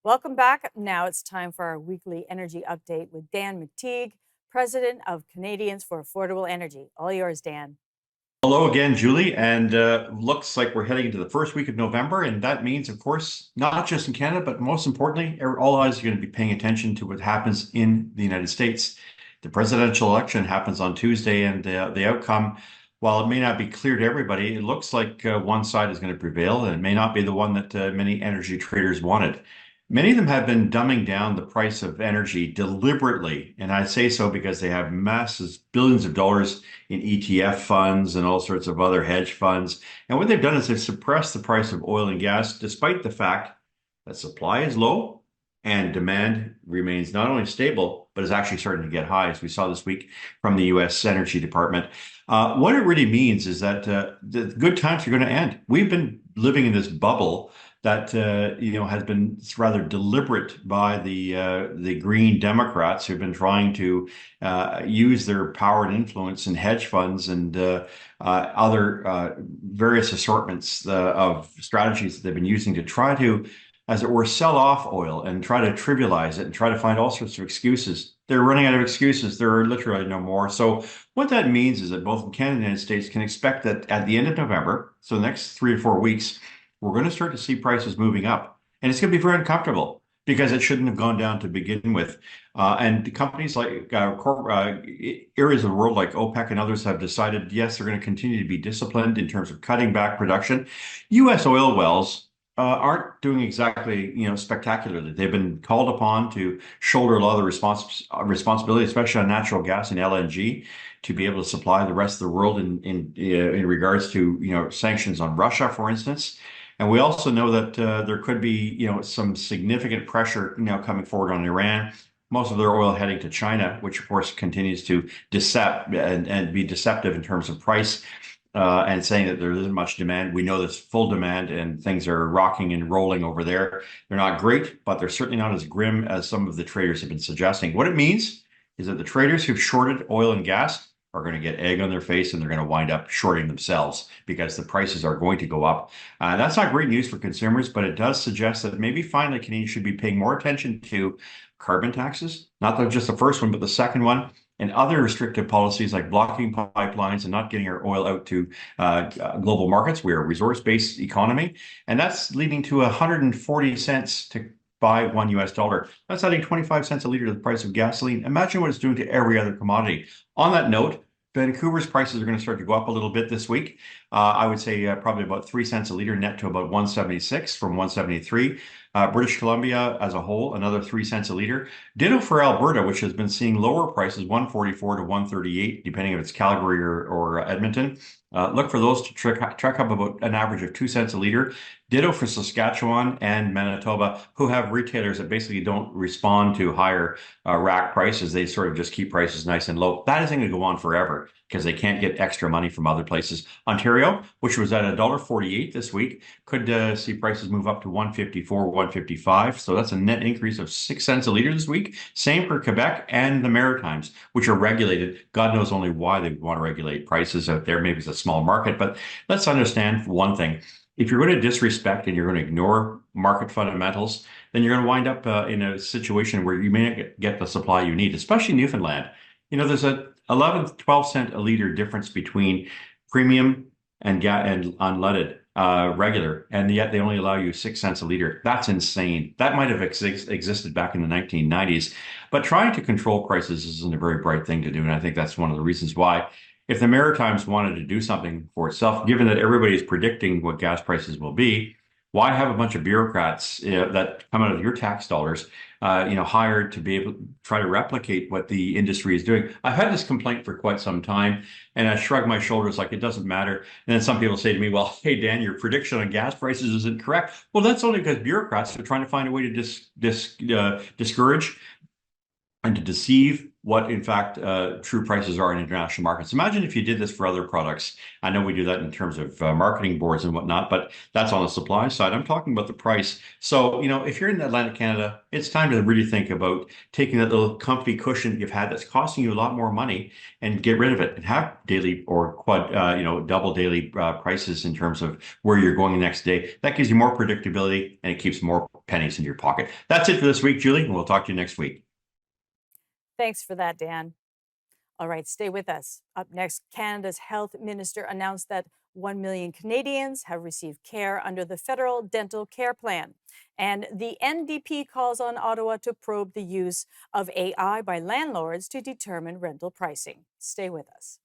Welcome back. Now it's time for our weekly energy update with Dan McTeague, President of Canadians for Affordable Energy. All yours, Dan. Hello again, Julie. And looks like we're heading into the first week of November. And that means, of course, not just in Canada, but most importantly, all eyes are going to be paying attention to what happens in the United States. The presidential election happens on Tuesday, and the outcome, while it may not be clear to everybody, it looks like one side is going to prevail, and it may not be the one that many energy traders wanted. Many of them have been dumbing down the price of energy deliberately, and I say so because they have masses, billions of dollars in ETF funds and all sorts of other hedge funds. And what they've done is they've suppressed the price of oil and gas, despite the fact that supply is low and demand remains not only stable, but is actually starting to get high, as we saw this week from the U.S. Energy Department. What it really means is that the good times are going to end. We've been living in this bubble that has been rather deliberate by the Green Democrats who've been trying to use their power and influence in hedge funds and other various assortments of strategies that they've been using to try to, as it were, sell off oil and try to trivialize it and try to find all sorts of excuses. They're running out of excuses. There are literally no more. So what that means is that both Canada and the United States can expect that at the end of November, so the next 3 to 4 weeks, we're going to start to see prices moving up. And it's going to be very uncomfortable because it shouldn't have gone down to begin with. And companies like areas of the world like OPEC and others have decided, yes, they're going to continue to be disciplined in terms of cutting back production. U.S. oil wells aren't doing exactly, spectacularly. They've been called upon to shoulder a lot of the responsibility, especially on natural gas and LNG, to be able to supply the rest of the world in regards to, sanctions on Russia, for instance. And we also know that there could be, some significant pressure, coming forward on Iran. Most of their oil heading to China, which of course continues to decept and be deceptive in terms of price, and saying that there isn't much demand. We know there's full demand and things are rocking and rolling over there. They're not great, but they're certainly not as grim as some of the traders have been suggesting. What it means is that the traders who've shorted oil and gas are going to get egg on their face and they're going to wind up shorting themselves because the prices are going to go up. That's not great news for consumers, but it does suggest that maybe finally Canadians should be paying more attention to carbon taxes, not just the first one, but the second one, and other restrictive policies like blocking pipelines and not getting our oil out to global markets. We're a resource-based economy, and that's leading to 140 cents to buy $1. That's adding 25 cents a liter to the price of gasoline. Imagine what it's doing to every other commodity. On that note, Vancouver's prices are going to start to go up a little bit this week. I would say probably about 3 cents a liter net to about 176 from 173. British Columbia as a whole, another 3 cents a liter. Ditto for Alberta, which has been seeing lower prices, 144 to 138, depending if it's Calgary or Edmonton. Look for those to track up about an average of 2 cents a liter. Ditto for Saskatchewan and Manitoba, who have retailers that basically don't respond to higher rack prices. They sort of just keep prices nice and low. That isn't going to go on forever because they can't get extra money from other places. Ontario, which was at $1.48 this week, could see prices move up to 154, 155. So that's a net increase of 6 cents a liter this week. Same for Quebec and the Maritimes, which are regulated. God knows only why they want to regulate prices out there. Maybe it's a small market, but let's understand one thing. If you're going to disrespect and you're going to ignore market fundamentals, then you're going to wind up in a situation where you may not get the supply you need, especially in Newfoundland. There's a 11, 12 cent a liter difference between premium and unleaded regular, and yet they only allow you 6 cents a liter. That's insane. That might have existed back in the 1990s, but trying to control prices isn't a very bright thing to do, and I think that's one of the reasons why. If the Maritimes wanted to do something for itself, given that everybody is predicting what gas prices will be, why have a bunch of bureaucrats that come out of your tax dollars, hired to be able to try to replicate what the industry is doing? I've had this complaint for quite some time, and I shrug my shoulders like it doesn't matter. And then some people say to me, well, hey, Dan, your prediction on gas prices isn't correct. Well, that's only because bureaucrats are trying to find a way to discourage and to deceive what, in fact, true prices are in international markets. Imagine if you did this for other products. I know we do that in terms of marketing boards and whatnot, but that's on the supply side. I'm talking about the price. So, if you're in Atlantic Canada, it's time to really think about taking that little comfy cushion that you've had that's costing you a lot more money and get rid of it and have daily or double daily prices in terms of where you're going the next day. That gives you more predictability and it keeps more pennies in your pocket. That's it for this week, Julie, and we'll talk to you next week. Thanks for that, Dan. All right, stay with us. Up next, Canada's health minister announced that 1 million Canadians have received care under the federal dental care plan. And the NDP calls on Ottawa to probe the use of AI by landlords to determine rental pricing. Stay with us.